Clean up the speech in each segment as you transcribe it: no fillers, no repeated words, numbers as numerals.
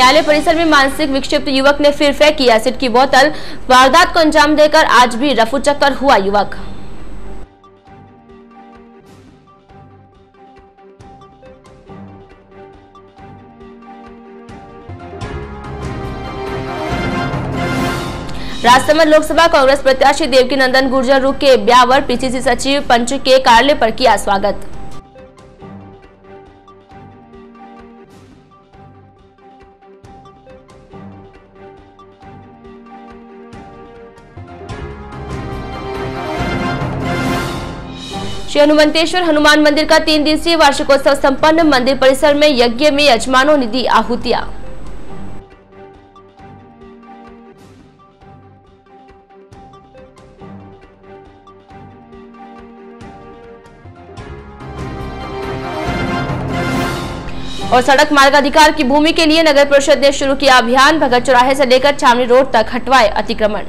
न्यायालय परिसर में मानसिक विक्षिप्त युवक ने फिर फेंकी एसिड की बोतल। वारदात को अंजाम देकर आज भी रफू चक्कर हुआ युवक। राजसमंद लोकसभा कांग्रेस प्रत्याशी देवकीनंदन गुर्जर रुक के ब्यावर पीसीसी सचिव पंच के कार्यालय पर किया स्वागत। श्री हनुमंतेश्वर हनुमान मंदिर का 3 दिवसीय वार्षिकोत्सव संपन्न। मंदिर परिसर में यज्ञ में यजमानों ने दी आहुतियां। और सड़क मार्गाधिकार की भूमि के लिए नगर परिषद ने शुरू किया अभियान। भगत चौराहे से लेकर छावनी रोड तक हटवाए अतिक्रमण।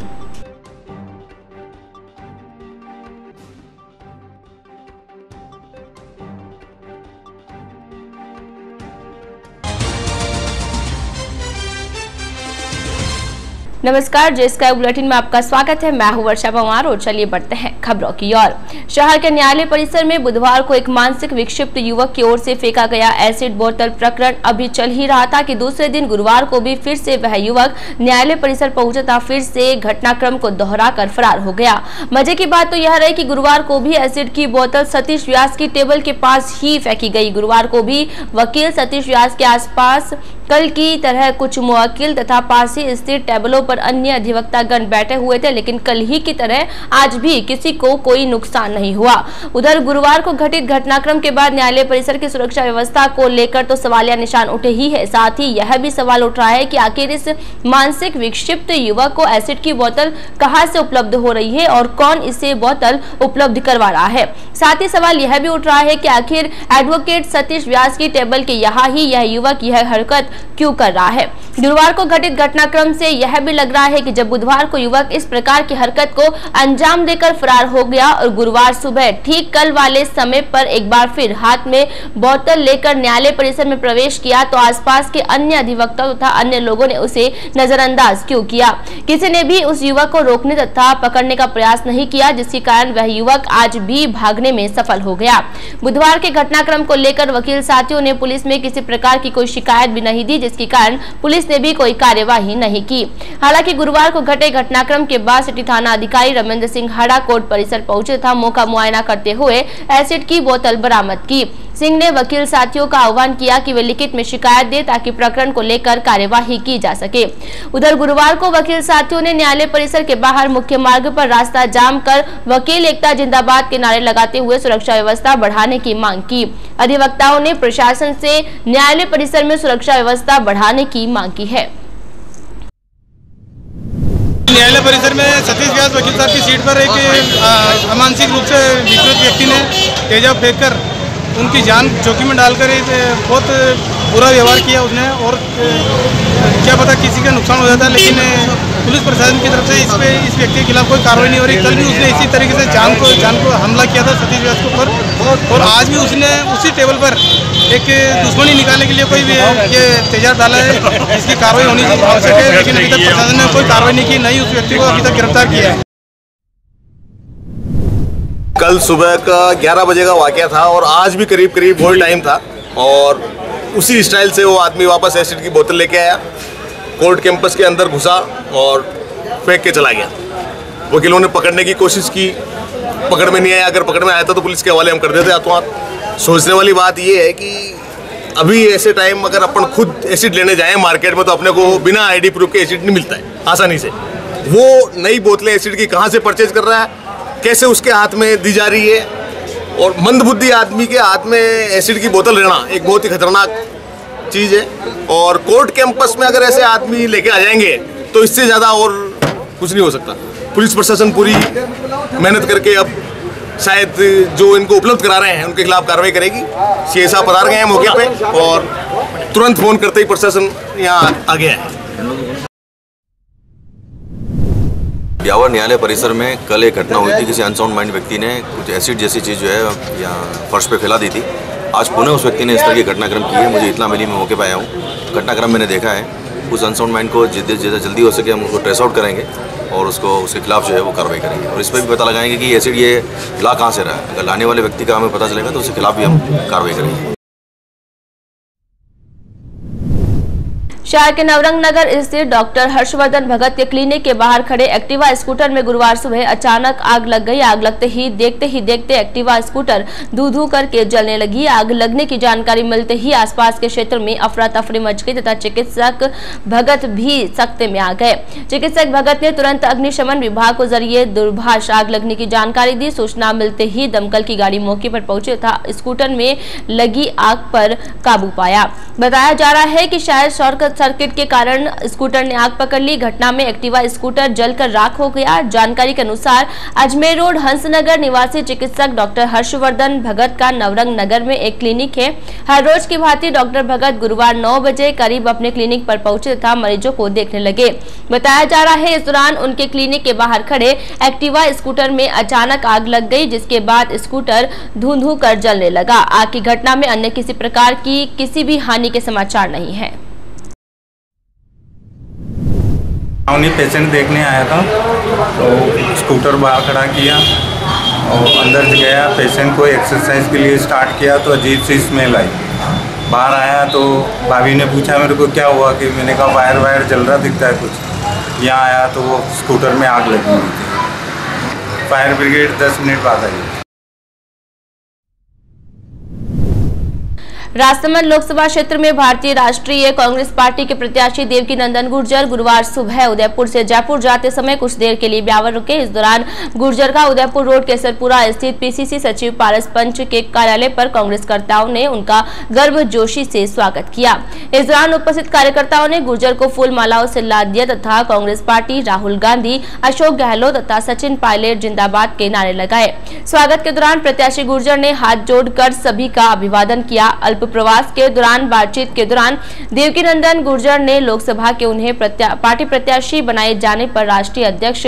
नमस्कार, जे स्काई बुलेटिन में आपका स्वागत है। मैं हूं वर्षा पवार और चलिए बढ़ते हैं खबरों की ओर। शहर के न्यायालय परिसर में बुधवार को एक मानसिक विक्षिप्त युवक की ओर से फेंका गया एसिड बोतल प्रकरण अभी चल ही रहा था कि दूसरे दिन गुरुवार को भी फिर से वह युवक न्यायालय परिसर पहुंचा था। फिर से घटनाक्रम को दोहराकर फरार हो गया। मजे की बात तो यह रही कि गुरुवार को भी एसिड की बोतल सतीश व्यास की टेबल के पास ही फेंकी गई। गुरुवार को भी वकील सतीश व्यास के आसपास कल की तरह कुछ मुवक्किल तथा पास ही स्थित टेबलों पर अन्य अधिवक्तागण बैठे हुए थे, लेकिन कल ही की तरह आज भी किसी को कोई नुकसान नहीं हुआ। उधर गुरुवार को घटित घटनाक्रम के बाद न्यायालय परिसर की सुरक्षा व्यवस्था को लेकर तो सवालिया निशान उठे ही है, साथ ही यह भी सवाल उठ रहा है कि आखिर इस मानसिक विक्षिप्त युवक को एसिड की बोतल कहां से उपलब्ध हो रही है और कौन इसे बोतल उपलब्ध करवा रहा है। साथ ही सवाल यह भी उठ रहा है कि आखिर एडवोकेट सतीश व्यास की टेबल के यहाँ ही यह युवक यह हरकत क्यों कर रहा है। गुरुवार को घटित घटनाक्रम से यह भी लग रहा है कि जब बुधवार को युवक इस प्रकार की हरकत को अंजाम देकर फरार हो गया और गुरुवार सुबह ठीक कल वाले समय पर एक बार फिर हाथ में बोतल लेकर न्यायालय परिसर में प्रवेश किया, तो आसपास के अन्य अधिवक्ताओं तथा अन्य लोगों ने उसे नजरअंदाज क्यों किया। किसी ने भी उस युवक को रोकने तथा पकड़ने का प्रयास नहीं किया, जिसके कारण वह युवक आज भी भागने में सफल हो गया। बुधवार के घटनाक्रम को लेकर वकील साथियों ने पुलिस में किसी प्रकार की कोई शिकायत भी नहीं दी, जिसके कारण पुलिस ने भी कोई कार्यवाही नहीं की। हालांकि गुरुवार को घटे घटनाक्रम के बाद सिटी थाना अधिकारी रमेंद्र सिंह हाड़ा कोर्ट परिसर पहुंचे था। मौका मुआयना करते हुए एसिड की बोतल बरामद की। सिंह ने वकील साथियों का आह्वान किया कि वे लिखित में शिकायत दे ताकि प्रकरण को लेकर कार्यवाही की जा सके। उधर गुरुवार को वकील साथियों ने न्यायालय परिसर के बाहर मुख्य मार्ग पर रास्ता जाम कर वकील एकता जिंदाबाद के नारे लगाते हुए सुरक्षा व्यवस्था बढ़ाने की मांग की। अधिवक्ताओं ने प्रशासन से न्यायालय परिसर में सुरक्षा व्यवस्था बढ़ाने की मांग की है। न्यायालय परिसर में सतीश व्यास वकील साहब की सीट पर एक मानसिक रूप से विकृत व्यक्ति ने तेजाब फेंककर उनकी जान जोखिम में डालकर बहुत बुरा व्यवहार किया उसने, और क्या पता किसी का नुकसान हो जाता है, लेकिन पुलिस प्रशासन की तरफ से इस व्यक्ति के खिलाफ कोई कार्रवाई नहीं हो रही। कल भी उसने इसी तरीके से जान को हमला किया था सतीश व्यास के ऊपर, और आज भी उसने उसी टेबल पर एक दुश्मनी निकालने के लिए कोई ये तेजाब डाला है, इसकी कार्रवाई होनी आवश्यक है, लेकिन अभी तक प्रशासन ने कोई कार्रवाई नहीं की, नहीं उस व्यक्ति को अभी तक गिरफ्तार किया है। कल सुबह का 11 बजे का वाकया था और आज भी करीब करीब वही टाइम था, और उसी स्टाइल से वो आदमी वापस एसिड की बोतल लेके आया, कोर्ट कैंपस के अंदर घुसा और फेंक के चला गया। वकीलों ने पकड़ने की कोशिश की, पकड़ में नहीं आया। अगर पकड़ में आया था तो पुलिस के हवाले हम कर देते हाथों हाथ। सोचने वाली बात ये है कि अभी ऐसे टाइम अगर अपन खुद एसिड लेने जाएं मार्केट में तो अपने को बिना आईडी प्रूफ के एसिड नहीं मिलता है आसानी से। वो नई बोतलें एसिड की कहाँ से परचेज कर रहा है, कैसे उसके हाथ में दी जा रही है, और मंदबुद्धि आदमी के हाथ में एसिड की बोतल रहना एक बहुत ही खतरनाक चीज़ है। और कोर्ट कैंपस में अगर ऐसे आदमी लेके आ जाएंगे तो इससे ज़्यादा और कुछ नहीं हो सकता। पुलिस प्रशासन पूरी मेहनत करके अब शायद जो इनको उपलब्ध करा रहे हैं उनके खिलाफ कार्रवाई करेगी। सीए साहब पधार गए हैं मौके पे और तुरंत फोन करते ही प्रशासन यहाँ आ गया है। ब्यावर न्यायालय परिसर में कल एक घटना हुई थी। किसी अनसाउंड माइंड व्यक्ति ने कुछ एसिड जैसी चीज़ जो है यहाँ फर्श पे फैला दी थी। आज पुनः उस व्यक्ति ने इस तरह की घटनाक्रम की है। मुझे इतना मिली, मैं मौके पर आया हूँ। घटनाक्रम मैंने देखा है, उस अनसाउंड माइंड को जितना जल्दी हो सके हम उसको ट्रेस आउट करेंगे और उसको उसके खिलाफ जो है वो कार्रवाई करेंगे। और इस पर भी पता लगाएंगे कि एसिड ये ला कहाँ से रहा है। अगर लाने वाले व्यक्ति का हमें पता चलेगा तो उसके खिलाफ भी हम कार्रवाई करेंगे। शहर के नवरंग नगर स्थित डॉक्टर हर्षवर्धन भगत के क्लिनिक के बाहर खड़े एक्टिवा स्कूटर में गुरुवार सुबह अचानक आग लग गई। आग लगते ही देखते एक्टिवा स्कूटर धू करके जलने लगी। आग लगने की जानकारी मिलते ही आसपास के क्षेत्र में अफरा तफरी मच गई तथा चिकित्सक भगत भी सख्ते में आ गए। चिकित्सक भगत ने तुरंत अग्निशमन विभाग को जरिए दूरभाष आग लगने की जानकारी दी। सूचना मिलते ही दमकल की गाड़ी मौके पर पहुंची तथा स्कूटर में लगी आग पर काबू पाया। बताया जा रहा है कि शायद शॉर्ट सर्किट के कारण स्कूटर ने आग पकड़ ली। घटना में एक्टिवा स्कूटर जलकर राख हो गया। जानकारी के अनुसार अजमेर रोड हंसनगर निवासी चिकित्सक डॉक्टर हर्षवर्धन भगत का नवरंग नगर में एक क्लिनिक है। हर रोज की भांति डॉक्टर भगत गुरुवार 9 बजे करीब अपने क्लिनिक पर पहुंचे तथा मरीजों को देखने लगे। बताया जा रहा है इस दौरान उनके क्लिनिक के बाहर खड़े एक्टिवा स्कूटर में अचानक आग लग गई, जिसके बाद स्कूटर धू कर जलने लगा। आग की घटना में अन्य किसी प्रकार की किसी भी हानि के समाचार नहीं है। उन्हीं पेशेंट देखने आया था तो स्कूटर बाहर खड़ा किया और अंदर गया। पेशेंट को एक्सरसाइज के लिए स्टार्ट किया तो अजीब सी स्मेल आई। बाहर आया तो भाभी ने पूछा मेरे को क्या हुआ, कि मैंने कहा वायर जल रहा दिखता है कुछ। यहाँ आया तो वो स्कूटर में आग लगी हुई थी। फायर ब्रिगेड 10 मिनट बाद आई। राजसमंद लोकसभा क्षेत्र में भारतीय राष्ट्रीय कांग्रेस पार्टी के प्रत्याशी देवकी नंदन गुर्जर गुरुवार सुबह उदयपुर से जयपुर जाते समय कुछ देर के लिए ब्यावर रुके। इस दौरान गुर्जर का उदयपुर रोड केसरपुरा स्थित पीसीसी सचिव पारस पंच के कार्यालय पर कांग्रेसकर्ताओं ने उनका गर्मजोशी से स्वागत किया। इस दौरान उपस्थित कार्यकर्ताओं ने गुर्जर को फूल मालाओं से लाद दिया तथा कांग्रेस पार्टी, राहुल गांधी, अशोक गहलोत तथा सचिन पायलट जिंदाबाद के नारे लगाए। स्वागत के दौरान प्रत्याशी गुर्जर ने हाथ जोड़कर सभी का अभिवादन किया। प्रवास के दौरान बातचीत के दौरान देवकी नंदन गुर्जर ने लोकसभा के उन्हें पार्टी प्रत्याशी बनाए जाने पर राष्ट्रीय अध्यक्ष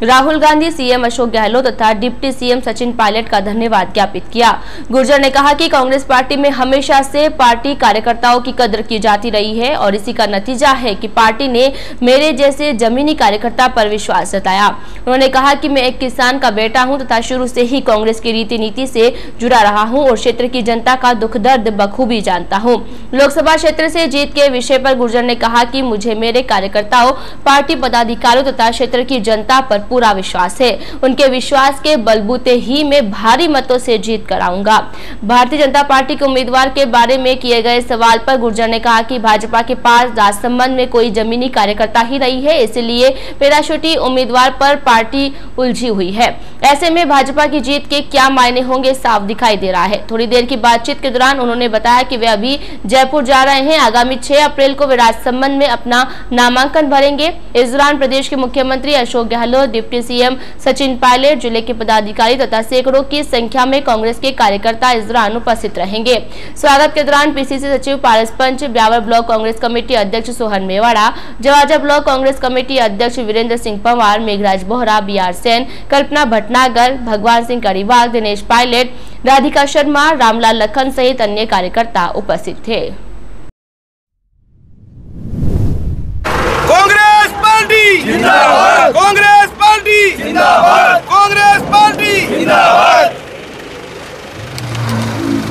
राहुल गांधी, सीएम अशोक गहलोत तथा डिप्टी सीएम सचिन पायलट का धन्यवाद ज्ञापित किया। गुर्जर ने कहा कि कांग्रेस पार्टी में हमेशा से पार्टी कार्यकर्ताओं की कदर की जाती रही है और इसी का नतीजा है कि पार्टी ने मेरे जैसे जमीनी कार्यकर्ता पर विश्वास जताया। उन्होंने कहा कि मैं एक किसान का बेटा हूं तथा शुरू से ही कांग्रेस की रीति नीति से जुड़ा रहा हूं और क्षेत्र की जनता का दुख दर्द बखूबी जानता हूं। लोकसभा क्षेत्र से जीत के विषय पर गुर्जर ने कहा कि मुझे मेरे कार्यकर्ताओं, पार्टी पदाधिकारियों तथा क्षेत्र की जनता पर पूरा विश्वास है। उनके विश्वास के बलबूते ही मैं भारी मतों से जीत कराऊंगा। भारतीय जनता पार्टी के उम्मीदवार के बारे में किए गए सवाल पर गुर्जर ने कहा कि भाजपा के पास राजसमंद में कोई जमीनी कार्यकर्ता ही नहीं है, इसलिए पैराशूटी उम्मीदवार पर पार्टी उलझी हुई है। ऐसे में भाजपा की जीत के क्या मायने होंगे साफ दिखाई दे रहा है। थोड़ी देर की बातचीत के दौरान उन्होंने बताया कि वे अभी जयपुर जा रहे हैं। आगामी 6 अप्रैल को वे राजसमंद में अपना नामांकन भरेंगे। इस दौरान प्रदेश के मुख्यमंत्री अशोक गहलोत, डिप्टी सीएम सचिन पायलट, जिले के पदाधिकारी तथा सैकड़ों की संख्या में कांग्रेस के कार्यकर्ता इस दौरान उपस्थित रहेंगे। स्वागत के दौरान पीसीसी सचिव पारस पंच, ब्यावर ब्लॉक कांग्रेस कमेटी अध्यक्ष सोहन मेवाड़ा, जवाजा ब्लॉक कांग्रेस कमेटी अध्यक्ष वीरेंद्र सिंह पंवार, मेघराज बोहरा, बीआर सेन, कल्पना भटनागर, भगवान सिंह करीवाल, दिनेश पायलट, राधिका शर्मा, रामलाल लखन सहित अन्य कार्यकर्ता उपस्थित थे। कांग्रेस पार्टी जिंदाबाद, कांग्रेस पार्टी जिंदाबाद, कांग्रेस पार्टी जिंदाबाद।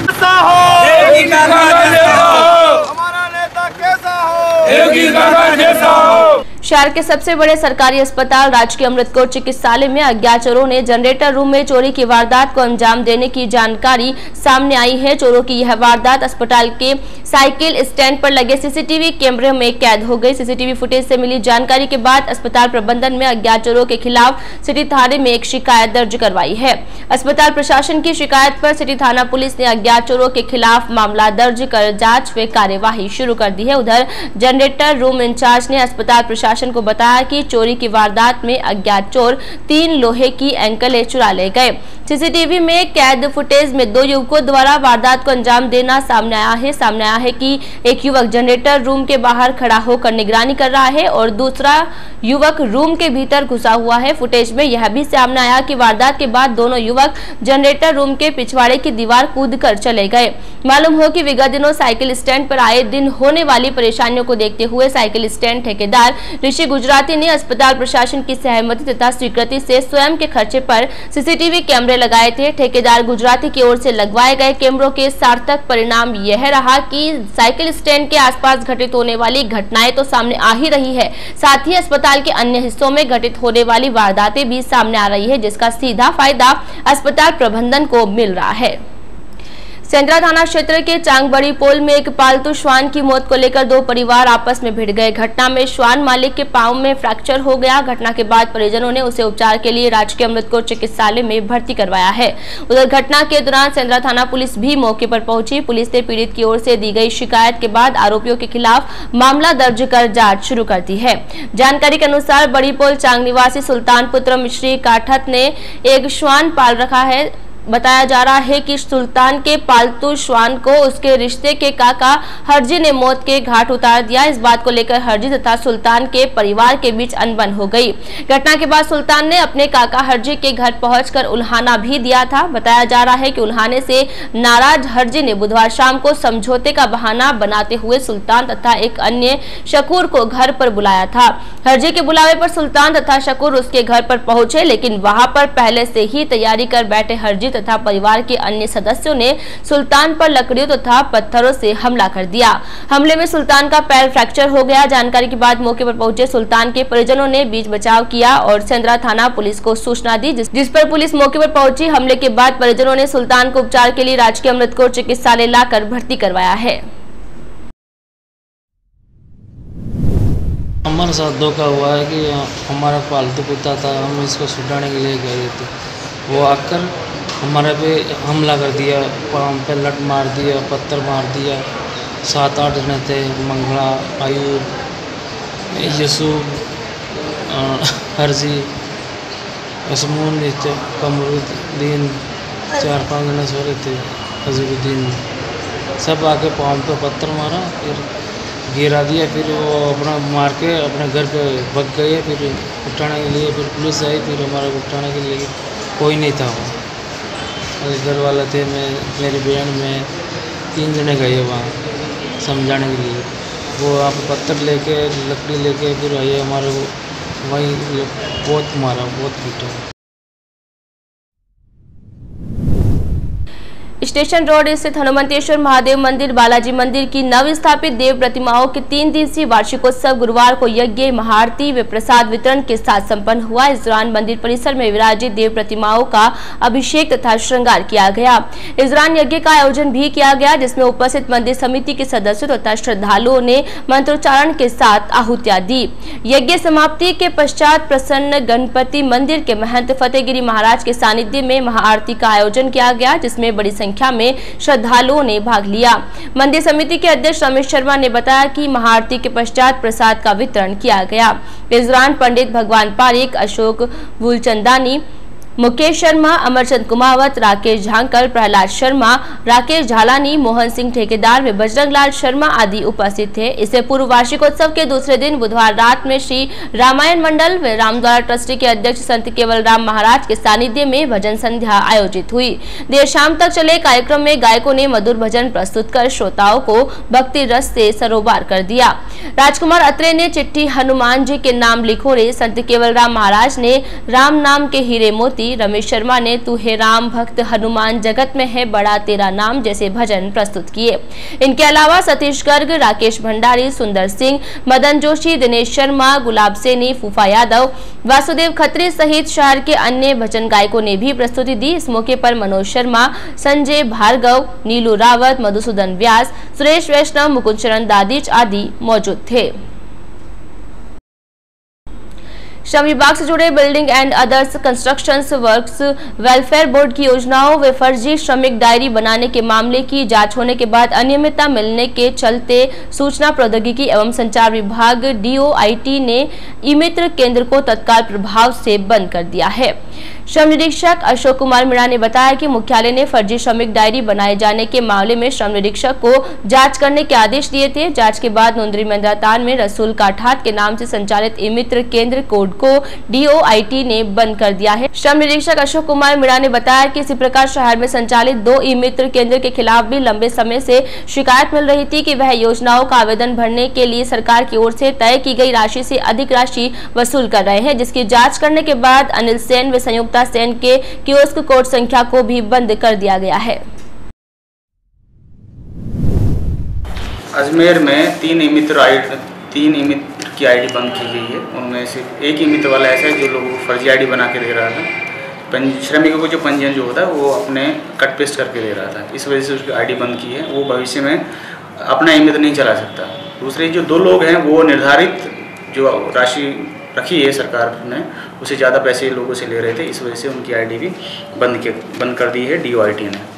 कैसा हो देवकी नंदन जैसा हो, हमारा नेता कैसा हो देवकी नंदन जैसा हो। शहर के सबसे बड़े सरकारी अस्पताल राजकीय अमृतकोट चिकित्सालय में अज्ञात चोरों ने जनरेटर रूम में चोरी की वारदात को अंजाम देने की जानकारी सामने आई है। चोरों की यह वारदात अस्पताल के साइकिल स्टैंड पर लगे सीसीटीवी कैमरे में कैद हो गई। सीसीटीवी फुटेज से मिली जानकारी के बाद अस्पताल प्रबंधन में अज्ञात चोरों के खिलाफ सिटी थाने में एक शिकायत दर्ज करवाई है। अस्पताल प्रशासन की शिकायत पर सिटी थाना पुलिस ने अज्ञात चोरों के खिलाफ मामला दर्ज कर जाँच व कार्यवाही शुरू कर दी है। उधर जनरेटर रूम इंचार्ज ने अस्पताल प्रशासन को बताया कि चोरी की वारदात में अज्ञात चोर 3 लोहे की एंकलें चुरा ले गए। सीसीटीवी में कैद फुटेज में 2 युवकों द्वारा वारदात को अंजाम देना सामने आया है कि एक युवक जनरेटर रूम के बाहर खड़ा होकर निगरानी कर रहा है और दूसरा युवक रूम के भीतर घुसा हुआ है। फुटेज में यह भी सामने आया कि वारदात के बाद दोनों युवक जनरेटर रूम के पिछवाड़े की दीवार कूदकर चले गए। मालूम हो कि विगत दिनों साइकिल स्टैंड पर आए दिन होने वाली परेशानियों को देखते हुए साइकिल स्टैंड ठेकेदार ऋषि गुजराती ने अस्पताल प्रशासन की सहमति तथा स्वीकृति से स्वयं के खर्चे पर सीसीटीवी कैमरे लगाए थे। ठेकेदार गुजराती की ओर से लगवाए गए कैमरों के सार्थक परिणाम यह रहा कि साइकिल स्टैंड के आसपास घटित होने वाली घटनाएं तो सामने आ ही रही है, साथ ही अस्पताल के अन्य हिस्सों में घटित होने वाली वारदातें भी सामने आ रही है, जिसका सीधा फायदा अस्पताल प्रबंधन को मिल रहा है। सेंद्रा थाना क्षेत्र के चांगबड़ी पोल में एक पालतू श्वान की मौत को लेकर 2 परिवार आपस में भिड़ गए। घटना में श्वान मालिक के पांव में फ्रैक्चर हो गया। घटना के बाद परिजनों ने उसे उपचार के लिए राजकीय अमृतकोर चिकित्सालय में भर्ती करवाया है। उधर घटना के दौरान सेंद्रा थाना पुलिस भी मौके पर पहुंची। पुलिस ने पीड़ित की ओर से दी गई शिकायत के बाद आरोपियों के खिलाफ मामला दर्ज कर जाँच शुरू कर दी है। जानकारी के अनुसार बड़ी पोल चांग निवासी सुल्तान पुत्र मिश्री काठत ने एक श्वान पाल रखा है। बताया जा रहा है कि सुल्तान के पालतू श्वान को उसके रिश्ते के काका हरजी ने मौत के घाट उतार दिया। इस बात को लेकर हरजी तथा सुल्तान के परिवार के बीच अनबन हो गई। घटना के बाद सुल्तान ने अपने काका हरजी के घर पहुंचकर उल्हाना भी दिया था। बताया जा रहा है कि उल्हाने से नाराज हरजी ने बुधवार शाम को समझौते का बहाना बनाते हुए सुल्तान तथा एक अन्य शकूर को घर पर बुलाया था। हरजी के बुलावे पर सुल्तान तथा शकूर उसके घर पर पहुंचे, लेकिन वहां पर पहले से ही तैयारी कर बैठे हरजी तथा परिवार के अन्य सदस्यों ने सुल्तान पर लकड़ियों तथा पत्थरों से हमला कर दिया। हमले में सुल्तान का पैर फ्रैक्चर हो गया। जानकारी के बाद मौके पर पहुंचे सुल्तान के परिजनों ने बीच बचाव किया और सेंद्रा थाना पुलिस को सूचना दी, जिस पर पुलिस मौके पर पहुंची। हमले के बाद परिजनों ने सुल्तान को उपचार के लिए राजकीय अमृतकोर चिकित्सालय लाकर भर्ती करवाया है। हमारे साथ धोखा हुआ है कि हमारा पालतू कुत्ता था, हम इसको छुड़ाने के लिए गए थे। वो आकर हमारे पे हमला कर दिया, पाँव पे लट मार दिया, पत्थर मार दिया। 7-8 जने थे, मंगला, आयुब, यूसुफ, हरजी, असमून, कमरुद्दीन, 4-5 जने सो रहे थे, अजरुद्दीन, सब आके पाँव पे पत्थर मारा, फिर गिरा दिया। फिर वो अपना मार के अपने घर पे भाग गए। फिर उठाने के लिए फिर पुलिस आई, फिर हमारे उठाने के लिए कोई नहीं था। वो घर वाले थे, मेरी बहन में 3 जने गए वहाँ समझाने के लिए। वो आप पत्थर लेके लकड़ी लेके फिर आइए, हमारे को वहीं बहुत मारा, बहुत पीटा। स्टेशन रोड स्थित हनुमंतेश्वर महादेव मंदिर, बालाजी मंदिर की नव स्थापित देव प्रतिमाओं के 3 दिवसीय वार्षिकोत्सव गुरुवार को यज्ञ, महाआरती व प्रसाद वितरण के साथ संपन्न हुआ। इस दौरान मंदिर परिसर में विराजित देव प्रतिमाओं का अभिषेक तथा श्रृंगार किया गया। इस दौरान यज्ञ का आयोजन भी किया गया, जिसमें उपस्थित मंदिर समिति के सदस्यों तथा श्रद्धालुओं ने मंत्रोच्चारण के साथ आहुतियां दी। यज्ञ समाप्ति के पश्चात प्रसन्न गणपति मंदिर के महंत फतेहगिरी महाराज के सानिध्य में महाआरती का आयोजन किया गया, जिसमें बड़ी संख्या में श्रद्धालुओं ने भाग लिया। मंदिर समिति के अध्यक्ष रमेश शर्मा ने बताया कि महाआरती के पश्चात प्रसाद का वितरण किया गया। इस दौरान पंडित भगवान पारिक, अशोक वुलचंदानी, मुकेश शर्मा, अमरचंद कुमावत, राकेश झांकर, प्रहलाद शर्मा, राकेश झालानी, मोहन सिंह ठेकेदार व बजरंग लाल शर्मा आदि उपस्थित थे। इससे पूर्व वार्षिकोत्सव के दूसरे दिन बुधवार रात में श्री रामायण मंडल व रामद्वारा ट्रस्टी के अध्यक्ष संत केवल राम महाराज के सानिध्य में भजन संध्या आयोजित हुई। देर शाम तक चले कार्यक्रम में गायकों ने मधुर भजन प्रस्तुत कर श्रोताओं को भक्ति रस से सरोबार कर दिया। राजकुमार अत्रे ने चिट्ठी हनुमान जी के नाम लिखो रे, संत केवल राम महाराज ने राम नाम के हीरे मोती, रमेश शर्मा ने तू है राम भक्त हनुमान जगत में है बड़ा तेरा नाम जैसे भजन प्रस्तुत किए। इनके अलावा सतीश गर्ग, राकेश भंडारी, सुंदर सिंह, मदन जोशी, दिनेश शर्मा, गुलाब सेनी, फूफा यादव, वासुदेव खत्री सहित शहर के अन्य भजन गायकों ने भी प्रस्तुति दी। इस मौके पर मनोज शर्मा, संजय भार्गव, नीलू रावत, मधुसूदन व्यास, सुरेश वैष्णव, मुकुंद शरण दादीच आदि मौजूद थे। श्रम विभाग से जुड़े building and others constructions works welfare board की योजनाओं व फर्जी श्रमिक डायरी बनाने के मामले की जांच होने के बाद अनियमितता मिलने के चलते सूचना प्रौद्योगिकी एवं संचार विभाग DOIT ने ई-मित्र केंद्र को तत्काल प्रभाव से बंद कर दिया है। श्रम निरीक्षक अशोक कुमार मीणा ने बताया कि मुख्यालय ने फर्जी श्रमिक डायरी बनाए जाने के मामले में श्रम निरीक्षक को जांच करने के आदेश दिए थे। जांच के बाद नोंदरी मंदातान में रसूल काठात के नाम से संचालित ई-मित्र केंद्र कोड को DOIT ने बंद कर दिया है। श्रम निरीक्षक अशोक कुमार मीणा ने बताया कि इसी प्रकार शहर में संचालित 2 ई-मित्र केंद्र के खिलाफ भी लंबे समय से शिकायत मिल रही थी कि वह योजनाओं का आवेदन भरने के लिए सरकार की ओर से तय की गई राशि से अधिक राशि वसूल कर रहे हैं, जिसकी जाँच करने के बाद अनिल सेन व संयुक्त सेन के कियोस्क कोड संख्या को भी बंद कर दिया गया है। अजमेर में 3 ई-मित्र की आईडी बंद की गई है। उनमें से एक ई-मित्र वाला ऐसा है जो लोगों को फर्जी आईडी बना के दे रहा था। श्रमिकों को जो पंजीयन जो होता है वो अपने कट पेस्ट करके दे रहा था, इस वजह से उसकी आईडी बंद की है। वो भविष्य में अपना ई-मित्र नहीं चला सकता। दूसरे जो 2 लोग हैं वो निर्धारित जो राशि रखी है सरकार ने उससे ज़्यादा पैसे लोगों से ले रहे थे, इस वजह से उनकी आईडी भी बंद कर दी है DOIT ने।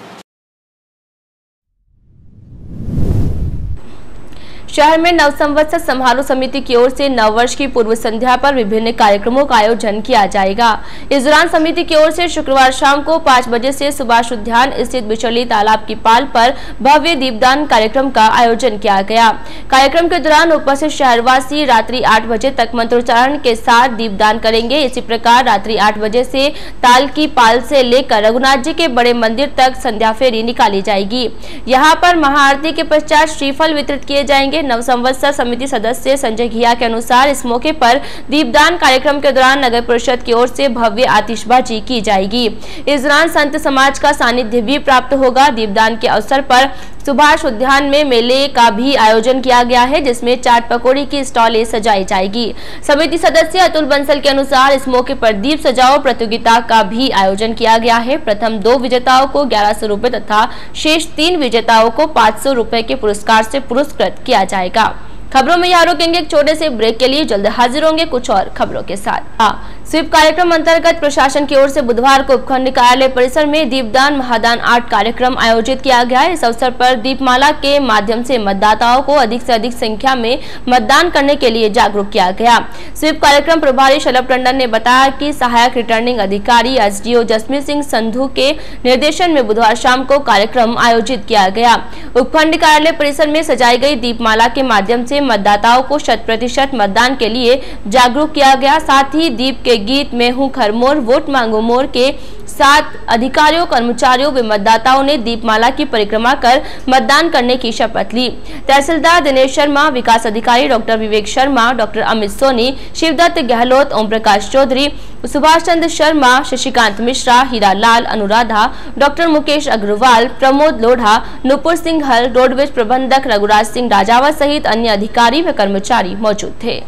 शहर में नवसंवत्सर समारोह समिति की ओर से नववर्ष की पूर्व संध्या पर विभिन्न कार्यक्रमों का आयोजन किया जाएगा। इस दौरान समिति की ओर से शुक्रवार शाम को 5 बजे से सुभाष उद्यान स्थित बिचौली तालाब की पाल पर भव्य दीपदान कार्यक्रम का आयोजन किया गया। कार्यक्रम के दौरान उपस्थित शहरवासी रात्रि 8 बजे तक मंत्रोच्चारण के साथ दीपदान करेंगे। इसी प्रकार रात्रि 8 बजे से ताल की पाल से लेकर रघुनाथ जी के बड़े मंदिर तक संध्या फेरी निकाली जाएगी। यहाँ पर महाआरती के पश्चात श्रीफल वितरित किए जाएंगे। नवसंवत्सर समिति सदस्य संजय घिया के अनुसार इस मौके पर दीपदान कार्यक्रम के दौरान नगर परिषद की ओर से भव्य आतिशबाजी की जाएगी। इस दौरान संत समाज का सानिध्य भी प्राप्त होगा। दीपदान के अवसर पर सुभाष उद्यान में मेले का भी आयोजन किया गया है, जिसमें चाट पकौड़ी की स्टॉलें सजाई जाएगी। समिति सदस्य अतुल बंसल के अनुसार इस मौके पर दीप सजाओ प्रतियोगिता का भी आयोजन किया गया है। प्रथम 2 विजेताओं को 1100 रुपए तथा शेष 3 विजेताओं को 500 रुपए के पुरस्कार से पुरस्कृत किया जाएगा। खबरों में यहाँ रोकेंगे एक छोटे से ब्रेक के लिए, जल्द हाजिर होंगे कुछ और खबरों के साथ। स्वीप कार्यक्रम अंतर्गत प्रशासन की ओर से बुधवार को उपखंड कार्यालय परिसर में दीपदान महादान 8 कार्यक्रम आयोजित किया गया है। इस अवसर पर दीपमाला के माध्यम से मतदाताओं को अधिक से अधिक संख्या में मतदान करने के लिए जागरूक किया गया। स्वीप कार्यक्रम प्रभारी शलभ टंडन ने बताया कि सहायक रिटर्निंग अधिकारी SDO जसमीत सिंह संधू के निर्देशन में बुधवार शाम को कार्यक्रम आयोजित किया गया। उपखंड कार्यालय परिसर में सजाई गई दीपमाला के माध्यम से मतदाताओं को 100% मतदान के लिए जागरूक किया गया। साथ ही दीप के गीत में हूं खर मोर वोट मांगो मोर के साथ अधिकारियों कर्मचारियों व मतदाताओं ने दीपमाला की परिक्रमा कर मतदान करने की शपथ ली। तहसीलदार दिनेश शर्मा, विकास अधिकारी doctor Vivek Sharma, doctor Amit Soni, Shivdatt Gehlot, Om Prakash Chaudhary, Subhash Chandra Sharma, Shashikant Mishra, Hira Lal, Anuradha, doctor Mukesh Agarwal, Pramod Lodha, Nupur Singh हल, रोडवेज प्रबंधक रघुराज सिंह राजावत सहित अन्य अधिकारी व कर्मचारी मौजूद थे।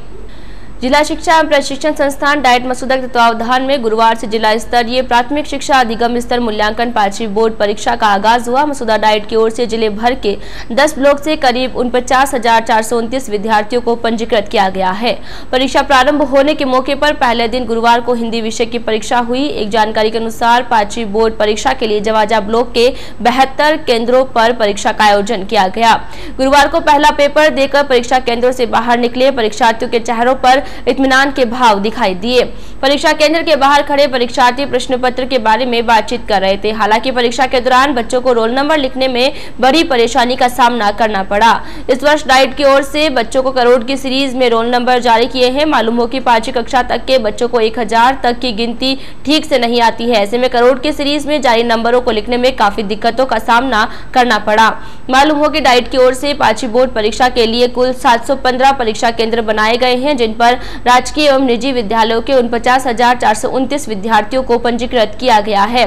जिला शिक्षा एवं प्रशिक्षण संस्थान डाइट मसूदा के तत्वावधान में गुरुवार से जिला स्तरीय प्राथमिक शिक्षा अधिगम स्तर मूल्यांकन 5वीं बोर्ड परीक्षा का आगाज हुआ। मसूदा डाइट की ओर से जिले भर के 10 ब्लॉक से करीब 49,429 विद्यार्थियों को पंजीकृत किया गया है। परीक्षा प्रारंभ होने के मौके पर पहले दिन गुरुवार को हिंदी विषय की परीक्षा हुई। एक जानकारी के अनुसार 5वीं बोर्ड परीक्षा के लिए जवाजा ब्लॉक के 72 केंद्रों पर परीक्षा का आयोजन किया गया। गुरुवार को पहला पेपर देकर परीक्षा केंद्रों से बाहर निकले परीक्षार्थियों के चेहरों पर इत्मीनान के भाव दिखाई दिए। परीक्षा केंद्र के बाहर खड़े परीक्षार्थी प्रश्न पत्र के बारे में बातचीत कर रहे थे। हालांकि परीक्षा के दौरान बच्चों को रोल नंबर लिखने में बड़ी परेशानी का सामना करना पड़ा। इस वर्ष डाइट की ओर से बच्चों को करोड़ की सीरीज में रोल नंबर जारी किए हैं। मालूम हो कि 5वीं कक्षा तक के बच्चों को 1000 तक की गिनती ठीक से नहीं आती है। ऐसे में करोड़ की सीरीज में जारी नंबरों को लिखने में काफी दिक्कतों का सामना करना पड़ा। मालूम हो कि डाइट की ओर से 5वीं बोर्ड परीक्षा के लिए कुल 715 परीक्षा केंद्र बनाए गए हैं, जिन पर राजकीय एवं निजी विद्यालयों के 49,429 विद्यार्थियों को पंजीकृत किया गया है।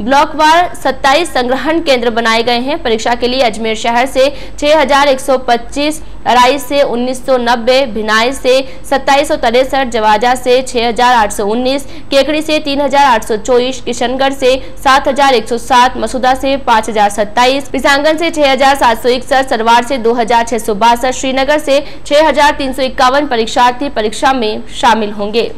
ब्लॉकवार 27 संग्रहण केंद्र बनाए गए हैं। परीक्षा के लिए अजमेर शहर से 6,125, अराई से 1990, भिनाई से 2763, जवाजा से 6,819, केकड़ी से 3,824, किशनगढ़ से 7,107, मसूदा से 5,027, पिसांगन से 6,761, सरवार से 2,662, श्रीनगर से 6,351 परीक्षार्थी परीक्षा में शामिल होंगे।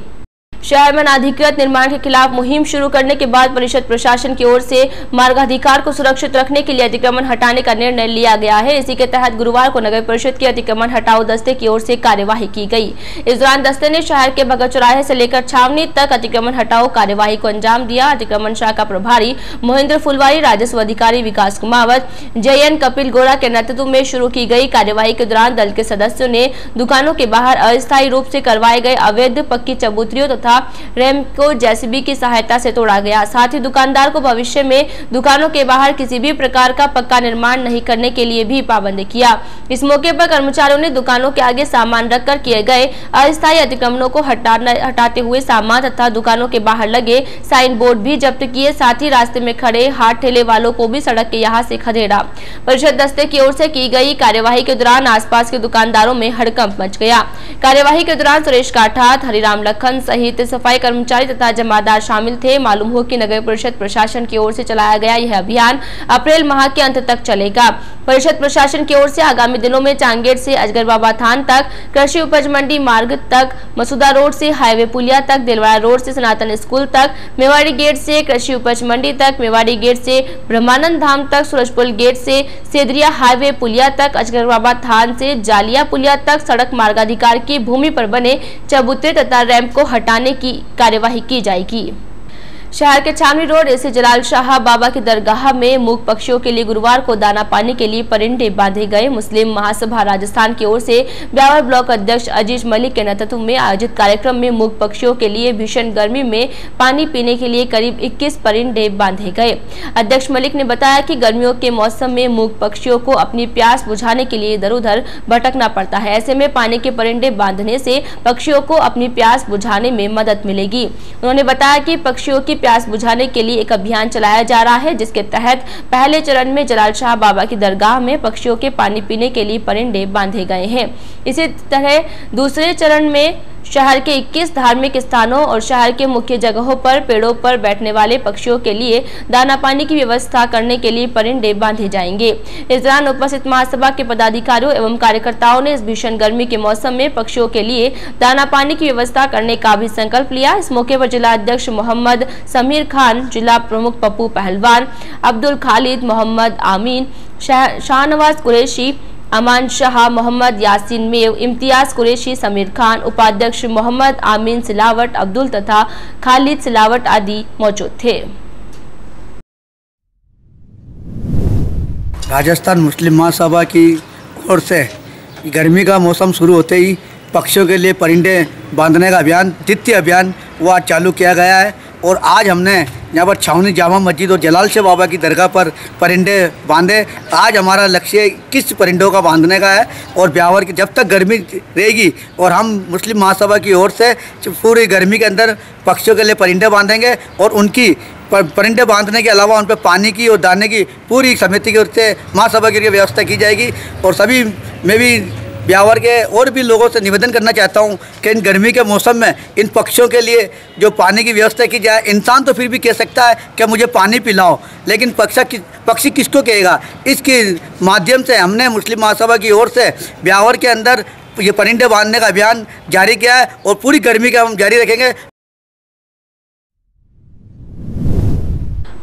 शहर में अनाधिकृत निर्माण के खिलाफ मुहिम शुरू करने के बाद परिषद प्रशासन की ओर से मार्गाधिकार को सुरक्षित रखने के लिए अतिक्रमण हटाने का निर्णय लिया गया है। इसी के तहत गुरुवार को नगर परिषद के अतिक्रमण हटाओ दस्ते की ओर से कार्यवाही की गई। इस दौरान दस्ते ने शहर के भगत चौराहे से लेकर छावनी तक अतिक्रमण हटाओ कार्यवाही को अंजाम दिया। अतिक्रमण शाखा प्रभारी महेंद्र फुलवारी, राजस्व अधिकारी विकास कुमावत, जयन कपिल गोरा के नेतृत्व में शुरू की गई कार्यवाही के दौरान दल के सदस्यों ने दुकानों के बाहर अस्थायी रूप से करवाए गए अवैध पक्की चबूतरियों तथा रैंप को जेसीबी की सहायता से तोड़ा गया। साथ ही दुकानदार को भविष्य में दुकानों के बाहर किसी भी प्रकार का पक्का निर्माण नहीं करने के लिए भी पाबंद किया। इस मौके पर कर्मचारियों ने दुकानों के आगे सामान रखकर किए गए अस्थायी अतिक्रमणों को हटाते हुए सामान तथा दुकानों के बाहर लगे साइन बोर्ड भी जब्त किए। साथ ही रास्ते में खड़े हाथ ठेले वालों को भी सड़क के यहाँ से खदेड़ा। परिषद दस्ते की ओर से की गई कार्यवाही के दौरान आसपास के दुकानदारों में हड़कंप मच गया। कार्यवाही के दौरान सुरेश काठात, हरिराम लखन सहित सफाई कर्मचारी तथा जमादार शामिल थे। मालूम हो कि नगर परिषद प्रशासन की ओर से चलाया गया यह अभियान अप्रैल माह के अंत तक चलेगा। परिषद प्रशासन की ओर से आगामी दिनों में चांगेड़ से अजगर बाबा थान तक, कृषि उपज मंडी मार्ग तक, मसूदा रोड से हाईवे पुलिया तक, दिलवाड़ा रोड से सनातन स्कूल तक, मेवाड़ी गेट से कृषि उपज मंडी तक, मेवाड़ी गेट से ब्रह्मानंद धाम तक, सूरजपुर गेट से सेदरिया हाईवे पुलिया तक, अजगर बाबा थान से जालिया पुलिया तक सड़क मार्गाधिकार की भूमि पर बने चबूतरे तथा रैंप को हटाने की कार्यवाही की जाएगी। शहर के छावनी रोड स्थित जलाल शाह बाबा की दरगाह में मूक पक्षियों के लिए गुरुवार को दाना पानी के लिए परिंदे बांधे गए। मुस्लिम महासभा राजस्थान की ओर से ब्यावर ब्लॉक अध्यक्ष अजीज मलिक के नेतृत्व में आयोजित कार्यक्रम में मूक पक्षियों के लिए भीषण गर्मी में पानी पीने के लिए करीब 21 परिंदे बांधे गए। अध्यक्ष मलिक ने बताया कि गर्मियों के मौसम में मूक पक्षियों को अपनी प्यास बुझाने के लिए इधर उधर भटकना पड़ता है। ऐसे में पानी के परिंदे बांधने से पक्षियों को अपनी प्यास बुझाने में मदद मिलेगी। उन्होंने बताया कि पक्षियों की प्यास बुझाने के लिए एक अभियान चलाया जा रहा है, जिसके तहत पहले चरण में जलाल शाह बाबा की दरगाह में पक्षियों के पानी पीने के लिए परिंदे बांधे गए हैं। इसी तरह दूसरे चरण में शहर के 21 धार्मिक स्थानों और शहर के मुख्य जगहों पर पेड़ों पर बैठने वाले पक्षियों के लिए दाना पानी की व्यवस्था करने के लिए परिंदे बांधे जाएंगे। इस दौरान उपस्थित महासभा के पदाधिकारियों एवं कार्यकर्ताओं ने इस भीषण गर्मी के मौसम में पक्षियों के लिए दाना पानी की व्यवस्था करने का भी संकल्प लिया। इस मौके पर जिला अध्यक्ष मोहम्मद समीर खान, जिला प्रमुख पप्पू पहलवान, अब्दुल खालिद, मोहम्मद आमीन, शाहनवाज कुरैशी, अमान शाह, मोहम्मद यासीन मेव, इम्तियाज कुरैशी, समीर खान, उपाध्यक्ष मोहम्मद आमीन सिलावट, अब्दुल तथा खालिद सिलावट आदि मौजूद थे। राजस्थान मुस्लिम महासभा की ओर से गर्मी का मौसम शुरू होते ही पक्षियों के लिए परिंदे बांधने का अभियान, द्वितीय अभियान वो आज चालू किया गया है। और आज हमने यहाँ पर छावनी जामा मस्जिद और जलाल शाह बाबा की दरगाह पर परिंदे बांधे। आज हमारा लक्ष्य 21 परिंदों का बांधने का है और ब्यावर की जब तक गर्मी रहेगी और हम मुस्लिम महासभा की ओर से पूरी गर्मी के अंदर पक्षियों के लिए परिंदे बांधेंगे और उनकी परिंदे बांधने के अलावा उन पर पानी की और दाने की पूरी समिति की ओर से महासभा की व्यवस्था की जाएगी। और सभी मैं भी ब्यावर के और भी लोगों से निवेदन करना चाहता हूं कि इन गर्मी के मौसम में इन पक्षियों के लिए जो पानी की व्यवस्था की जाए। इंसान तो फिर भी कह सकता है कि मुझे पानी पिलाओ, लेकिन पक्षी किसको कहेगा। इसके माध्यम से हमने मुस्लिम महासभा की ओर से ब्यावर के अंदर ये परिंदे बांधने का अभियान जारी किया है और पूरी गर्मी का हम जारी रखेंगे।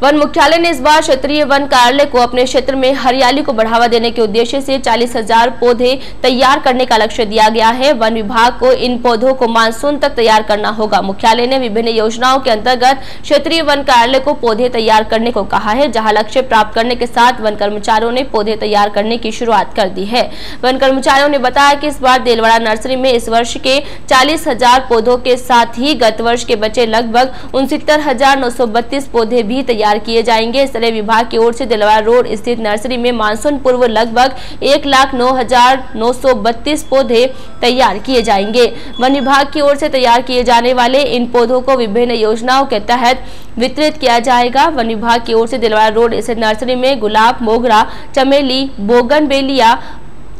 वन मुख्यालय ने इस बार क्षेत्रीय वन कार्यालय को अपने क्षेत्र में हरियाली को बढ़ावा देने के उद्देश्य से 40,000 पौधे तैयार करने का लक्ष्य दिया गया है। वन विभाग को इन पौधों को मानसून तक तैयार करना होगा। मुख्यालय ने विभिन्न योजनाओं के अंतर्गत क्षेत्रीय वन कार्यालय को पौधे तैयार करने को कहा है, जहां लक्ष्य प्राप्त करने के साथ वन कर्मचारियों ने पौधे तैयार करने की शुरुआत कर दी है। वन कर्मचारियों ने बताया कि इस बार देलवाड़ा नर्सरी में इस वर्ष के 40,000 पौधों के साथ ही गत वर्ष के बचे लगभग 69,932 पौधे भी तैयार किए जाएंगे। इस तरह विभाग की ओर से दिलवाड़ा रोड स्थित नर्सरी में मानसून पूर्व लगभग 1,09,932 पौधे तैयार किए जाएंगे। वन विभाग की ओर से तैयार किए जाने वाले इन पौधों को विभिन्न योजनाओं के तहत वितरित किया जाएगा। वन विभाग की ओर से दिलवाड़ा रोड स्थित नर्सरी में गुलाब, मोगरा, चमेली, बोगनवेलिया,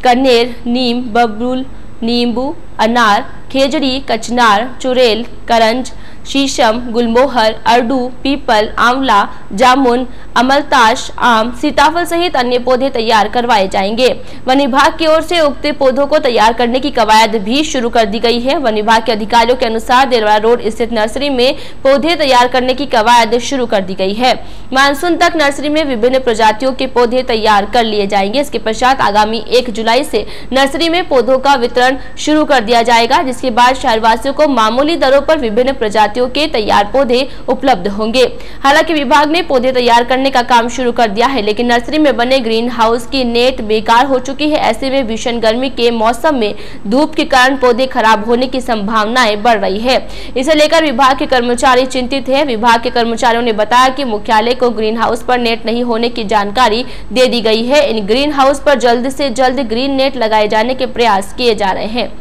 कनेर, नीम, बबूल, नींबू, अनार, खेजड़ी, कचनार, चुड़ैल, करंज, शीशम, गुलमोहर, अर्डू, पीपल, आंवला, जामुन, अमलताश, आम, सीताफल सहित अन्य पौधे तैयार करवाए जाएंगे। वन विभाग की ओर से उक्त पौधों को तैयार करने की कवायद भी शुरू कर दी गई है। वन विभाग के अधिकारियों के अनुसार देलवाड़ा रोड स्थित नर्सरी में पौधे तैयार करने की कवायद शुरू कर दी गई है। मानसून तक नर्सरी में विभिन्न प्रजातियों के पौधे तैयार कर लिए जाएंगे। इसके पश्चात आगामी 1 जुलाई से नर्सरी में पौधों का वितरण शुरू कर दिया जाएगा, जिसके बाद शहरवासियों को मामूली दरों पर विभिन्न प्रजातियों के तैयार पौधे उपलब्ध होंगे। हालांकि विभाग ने पौधे तैयार करने का काम शुरू कर दिया है, लेकिन नर्सरी में बने ग्रीन हाउस की नेट बेकार हो चुकी है। ऐसे में भीषण गर्मी के मौसम में धूप के कारण पौधे खराब होने की संभावनाएं बढ़ रही है। इसे लेकर विभाग के कर्मचारी चिंतित है। विभाग के कर्मचारियों ने बताया कि मुख्यालय को ग्रीन हाउस पर नेट नहीं होने की जानकारी दे दी गई है। इन ग्रीन हाउस पर जल्द से जल्द ग्रीन नेट लगाए जाने के प्रयास किए जा रहे हैं।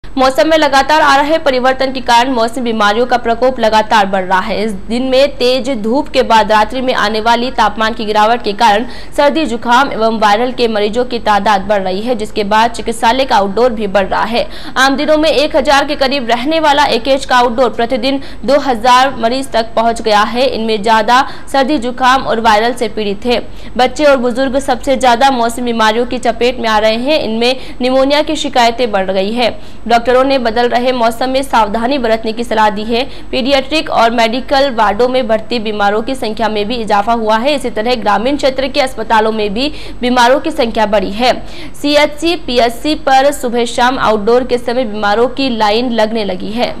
मौसम में लगातार आ रहे परिवर्तन के कारण मौसमी बीमारियों का प्रकोप लगातार बढ़ रहा है। इस दिन में तेज धूप के बाद रात्रि में आने वाली तापमान की गिरावट के कारण सर्दी, जुकाम एवं वायरल के मरीजों की तादाद बढ़ रही है, जिसके बाद चिकित्सालय का आउटडोर भी बढ़ रहा है। आम दिनों में 1000 के करीब रहने वाला एकेज का आउटडोर प्रतिदिन 2000 मरीज तक पहुँच गया है। इनमें ज्यादा सर्दी, जुकाम और वायरल से पीड़ित है। बच्चे और बुजुर्ग सबसे ज्यादा मौसमी बीमारियों की चपेट में आ रहे हैं। इनमें निमोनिया की शिकायतें बढ़ गई है। डॉक्टरों ने बदल रहे मौसम में सावधानी बरतने की सलाह दी है। पीडियाट्रिक और मेडिकल वार्डों में भर्ती बीमारों की संख्या में भी इजाफा हुआ है। इसी तरह ग्रामीण क्षेत्र के अस्पतालों में भी बीमारों की संख्या बढ़ी है। CHC, PSC पर सुबह शाम आउटडोर के समय बीमारों की लाइन लगने लगी है।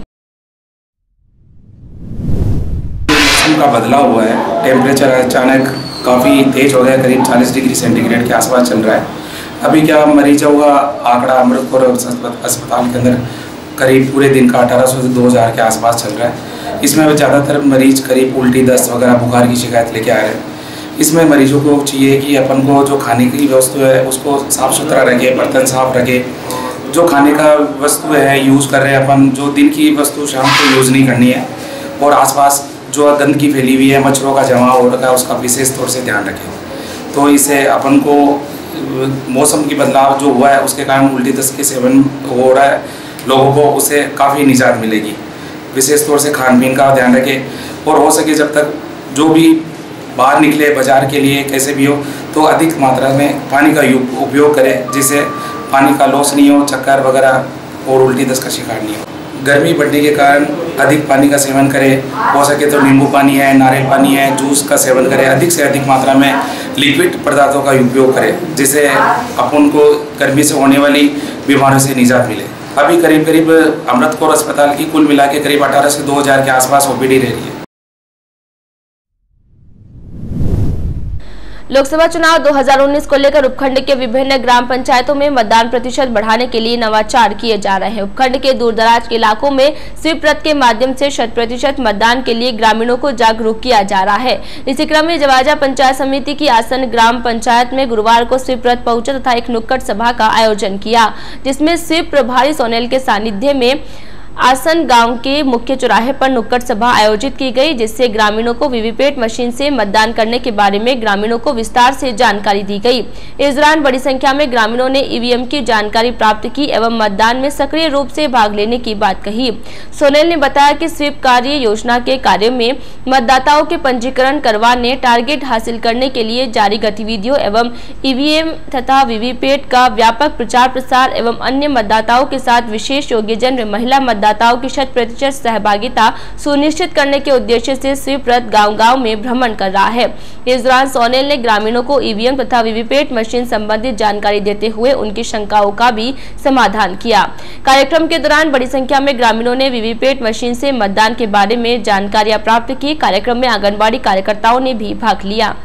मौसम का बदलाव हुआ है। टेम्परेचर अचानक काफ़ी तेज हो गया, करीब 40 डिग्री सेंटीग्रेड के आसपास चल रहा है। अभी क्या मरीजों का आंकड़ा अमृतसर अस्पताल के अंदर करीब पूरे दिन का 1800 से 2000 के आसपास चल रहा है। इसमें ज़्यादातर मरीज करीब उल्टी, दस्त वगैरह बुखार की शिकायत लेके आ रहे हैं। इसमें मरीजों को चाहिए कि अपन को जो खाने की वस्तु है उसको साफ़ सुथरा रखे, बर्तन साफ रखे। जो खाने का वस्तु है यूज़ कर रहे हैं अपन, जो दिन की वस्तु शाम को यूज़ नहीं करनी है। और आसपास जो गंदगी फैली हुई है, मच्छरों का जमा हो रखा है, उसका विशेष तौर से ध्यान रखें। तो इससे अपन को मौसम की बदलाव जो हुआ है उसके कारण उल्टी, दस्त के सेवन हो रहा है लोगों को, उससे काफ़ी निजात मिलेगी। विशेष तौर से खान पीन का ध्यान रखें और हो सके जब तक जो भी बाहर निकले बाजार के लिए कैसे भी हो तो अधिक मात्रा में पानी का उपयोग करें, जिससे पानी का लॉस नहीं हो, चक्कर वगैरह और उल्टी, दस्त का शिकार नहीं हो। गर्मी बढ़ने के कारण अधिक पानी का सेवन करें। हो सके तो नींबू पानी है, नारियल पानी है, जूस का सेवन करें। अधिक से अधिक मात्रा में लिक्विड पदार्थों का उपयोग करें, जिससे अपन को गर्मी से होने वाली बीमारियों से निजात मिले। अभी करीब अमृतसर अस्पताल की कुल मिला के करीब 18 से 2000 के आसपास OPD रह रही है। लोकसभा चुनाव 2019 को लेकर उपखंड के विभिन्न ग्राम पंचायतों में मतदान प्रतिशत बढ़ाने के लिए नवाचार किए जा रहे हैं। उपखंड के दूरदराज के इलाकों में स्वीप रथ के माध्यम से 100% मतदान के लिए ग्रामीणों को जागरूक किया जा रहा है। इसी क्रम में जवाजा पंचायत समिति की आसन ग्राम पंचायत में गुरुवार को स्वीप रथ पहुंचा तथा एक नुक्कड़ सभा का आयोजन किया, जिसमें स्वीप प्रभारी सोनेल के सानिध्य में आसन गांव के मुख्य चौराहे पर नुक्कड़ सभा आयोजित की गई, जिससे ग्रामीणों को वीवीपैट मशीन से मतदान करने के बारे में ग्रामीणों को विस्तार से जानकारी दी गई। इस दौरान बड़ी संख्या में ग्रामीणों ने ईवीएम की जानकारी प्राप्त की एवं मतदान में सक्रिय रूप से भाग लेने की बात कही। सोनेल ने बताया कि स्वीप कार्य योजना के कार्य में मतदाताओं के पंजीकरण करवाने, टारगेट हासिल करने के लिए जारी गतिविधियों एवं ईवीएम तथा वीवीपैट का व्यापक प्रचार प्रसार एवं अन्य मतदाताओं के साथ विशेष योग्यजन व महिला मतदाताओं की 100% सहभागिता सुनिश्चित करने के उद्देश्य से स्वीप रथ गांव-गांव में भ्रमण कर रहा है। इस दौरान सोनेल ने ग्रामीणों को ईवीएम तथा वीवीपैट मशीन संबंधित जानकारी देते हुए उनकी शंकाओं का भी समाधान किया। कार्यक्रम के दौरान बड़ी संख्या में ग्रामीणों ने वीवीपैट मशीन से मतदान के बारे में जानकारियां प्राप्त की। कार्यक्रम में आंगनबाड़ी कार्यकर्ताओं ने भी भाग लिया।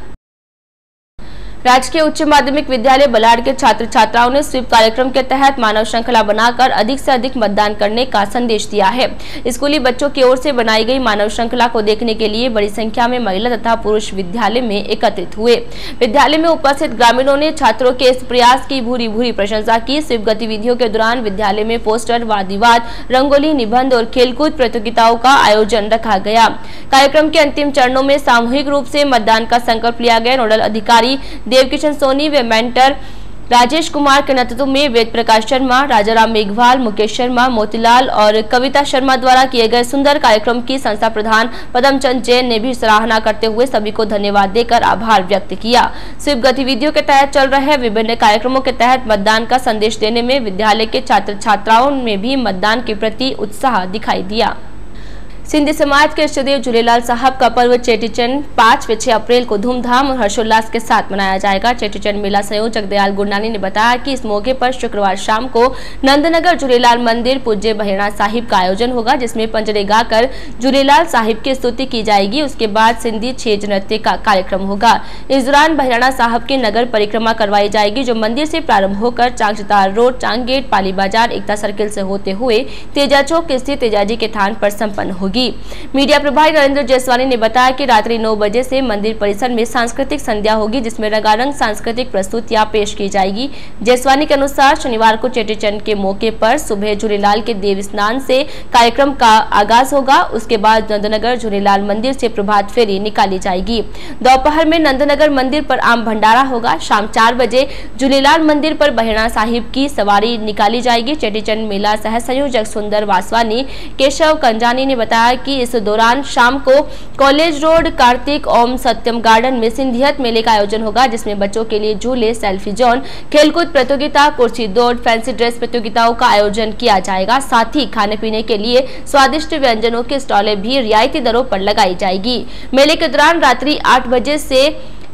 राजकीय उच्च माध्यमिक विद्यालय बलाड़ के छात्र छात्राओं ने स्वीप कार्यक्रम के तहत मानव श्रृंखला बनाकर अधिक से अधिक मतदान करने का संदेश दिया है। स्कूली बच्चों की ओर से बनाई गई मानव श्रृंखला को देखने के लिए बड़ी संख्या में महिला तथा पुरुष विद्यालय में एकत्रित हुए। विद्यालय में उपस्थित ग्रामीणों ने छात्रों के इस प्रयास की भूरी भूरी प्रशंसा की। स्वीप गतिविधियों के दौरान विद्यालय में पोस्टर, वाद विवाद, रंगोली, निबंध और खेलकूद प्रतियोगिताओं का आयोजन रखा गया। कार्यक्रम के अंतिम चरणों में सामूहिक रूप से मतदान का संकल्प लिया गया। नोडल अधिकारी देवकिशन सोनी व मेंटर राजेश कुमार के नेतृत्व में वेद प्रकाश शर्मा, राजाराम मेघवाल, मुकेश शर्मा, मोतीलाल और कविता शर्मा द्वारा किए गए सुंदर कार्यक्रम की संस्था प्रधान पदमचंद जैन ने भी सराहना करते हुए सभी को धन्यवाद देकर आभार व्यक्त किया। स्वीप गतिविधियों के तहत चल रहे विभिन्न कार्यक्रमों के तहत मतदान का संदेश देने में विद्यालय के छात्र छात्राओं में भी मतदान के प्रति उत्साह दिखाई दिया। सिंधी समाज के इष्टदेव झूलेलाल साहब का पर्व चेटीचंड 5 व 6 अप्रैल को धूमधाम और हर्षोल्लास के साथ मनाया जाएगा। चेटीचंड मेला संयोजक दयाल गुरनानी ने बताया कि इस मौके पर शुक्रवार शाम को नंदनगर झूलेलाल मंदिर पूज्य बहेड़ा साहिब का आयोजन होगा, जिसमें पंजरे गाकर झूलेलाल साहिब की स्तुति की जाएगी। उसके बाद सिंधी छेज नृत्य का कार्यक्रम होगा। इस दौरान बहेड़ा साहब की नगर परिक्रमा करवाई जाएगी, जो मंदिर से प्रारंभ होकर चांगतार रोड, चांग गेट, पाली बाजार, एकता सर्किल से होते हुए तेजा चौक स्थित तेजाजी के थान पर संपन्न होगी। मीडिया प्रभारी नरेंद्र जयसवानी ने बताया कि रात्रि 9 बजे से मंदिर परिसर में सांस्कृतिक संध्या होगी, जिसमें रंगारंग सांस्कृतिक प्रस्तुतियां पेश की जाएगी। जयसवानी के अनुसार शनिवार को चेटीचंड के मौके पर सुबह झूलेलाल के देव स्नान से कार्यक्रम का आगाज होगा। उसके बाद नंदनगर झूलेलाल मंदिर से प्रभात फेरी निकाली जाएगी। दोपहर में नंदनगर मंदिर पर आम भंडारा होगा। शाम 4 बजे झूलेलाल मंदिर पर बहेड़ा साहिब की सवारी निकाली जाएगी। चेटीचंड मेला सह संयोजक सुंदर वासवानी केशव कंजानी ने बताया कि इस दौरान शाम को कॉलेज रोड कार्तिक ओम सत्यम गार्डन में सिंधियत मेले का आयोजन होगा, जिसमें बच्चों के लिए झूले, सेल्फी जोन, खेलकूद प्रतियोगिता, कुर्सी दौड़, फैंसी ड्रेस प्रतियोगिताओं का आयोजन किया जाएगा। साथ ही खाने पीने के लिए स्वादिष्ट व्यंजनों की स्टॉलें भी रियायती दरों पर लगाई जाएगी। मेले के दौरान रात्रि 8 बजे से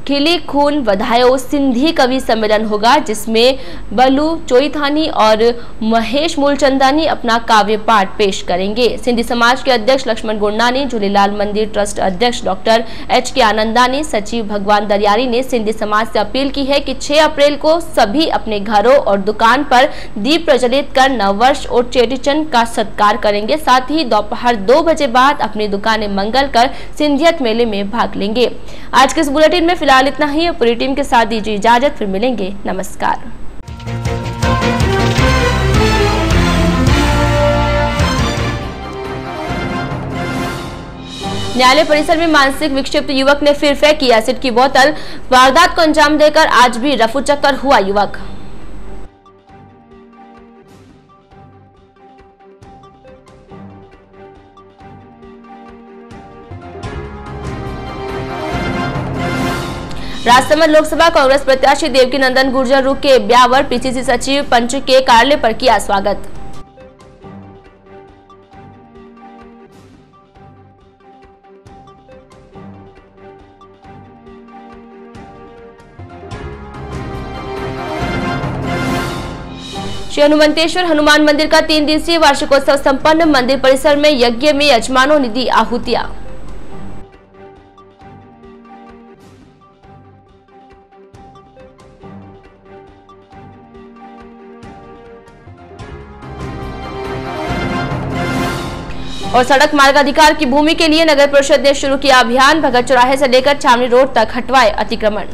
खिली खून वधायो सिंधी कवि सम्मेलन होगा, जिसमें बलू चोईथानी और महेश मूलचंदानी अपना काव्य पाठ पेश करेंगे। सिंधी समाज के अध्यक्ष लक्ष्मण गुरनानी, झूलेलाल मंदिर ट्रस्ट अध्यक्ष डॉक्टर HK आनंदानी, सचिव भगवान दरियारी ने सिंधी समाज से अपील की है कि 6 अप्रैल को सभी अपने घरों और दुकान पर दीप प्रज्वलित कर नववर्ष और चेटीचंड का सत्कार करेंगे। साथ ही दोपहर 2 बजे बाद अपनी दुकानें मंगल कर सिंधियत मेले में भाग लेंगे। आज के इस बुलेटिन में फिलहाल इतना ही। पूरी टीम के साथ दीजिए इजाजत, फिर मिलेंगे। नमस्कार। न्यायालय परिसर में मानसिक विक्षिप्त युवक ने फिर फेंकी एसिड की बोतल। वारदात को अंजाम देकर आज भी रफू चक्कर हुआ युवक। राजसमंद लोकसभा कांग्रेस प्रत्याशी देवकी नंदन गुर्जर रुक के ब्यावर PCC सचिव पंच के कार्यालय पर किया स्वागत। श्री हनुमंतेश्वर हनुमान मंदिर का 3 दिवसीय वार्षिकोत्सव संपन्न। मंदिर परिसर में यज्ञ में यजमानों ने दी आहुतियां। और सड़क मार्ग अधिकार की भूमि के लिए नगर परिषद ने शुरू किया अभियान। भगत चौराहे से लेकर छावनी रोड तक हटवाए अतिक्रमण।